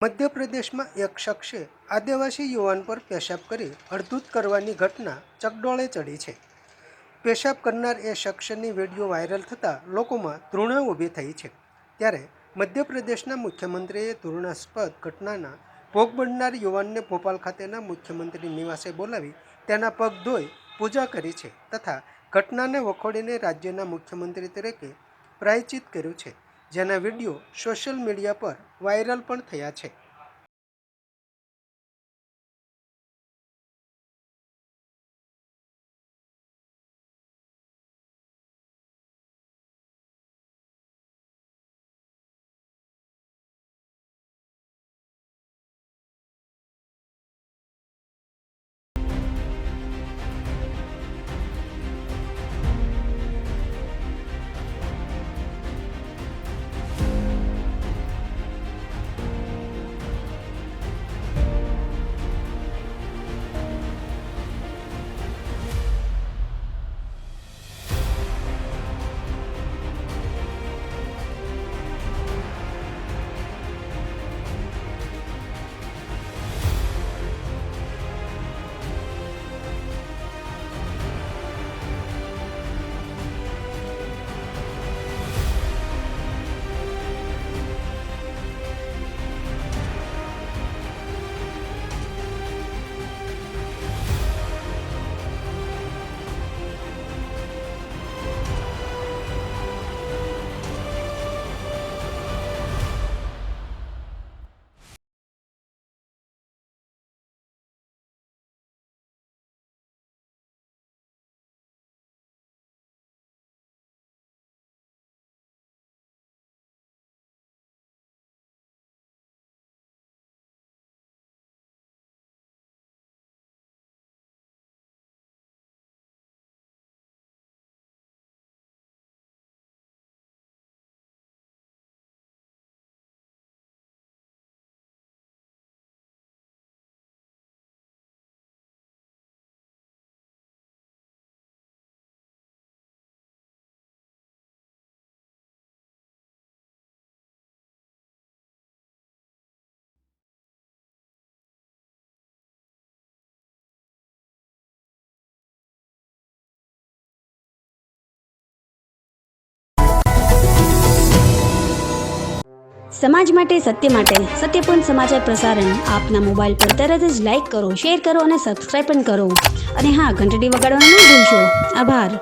मध्यप्रदेश में एक शख्से आदिवासी युवान पर पेशाब करी अड़धूत करवानी घटना चकडोळे चढ़ी है। पेशाब करनार ए शख्सनी वीडियो वायरल थता लोको में धृणा ऊभी थई है। त्यारे मध्यप्रदेशना मुख्यमंत्रीए धृणास्पद घटनाना भोग बननार युवानने भोपाल खातेना मुख्यमंत्री निवासे बोलावी तेना पग धोई पूजा करी है तथा घटनाने वखोड़ीने राज्यना मुख्यमंत्री तरीके प्रायश्चित कर्युं छे, जेना वीडियो सोशल मीडिया पर वायरल पण थया छे। समाज માટે सत्य માટે सत्यपूर्ण समाचार प्रसारण आपना मोबाइल पर तरत ज लाइक करो, शेर करो और सब्सक्राइब पण करो और हाँ घंटडी वगाड़वानुं न भूलशो। आभार।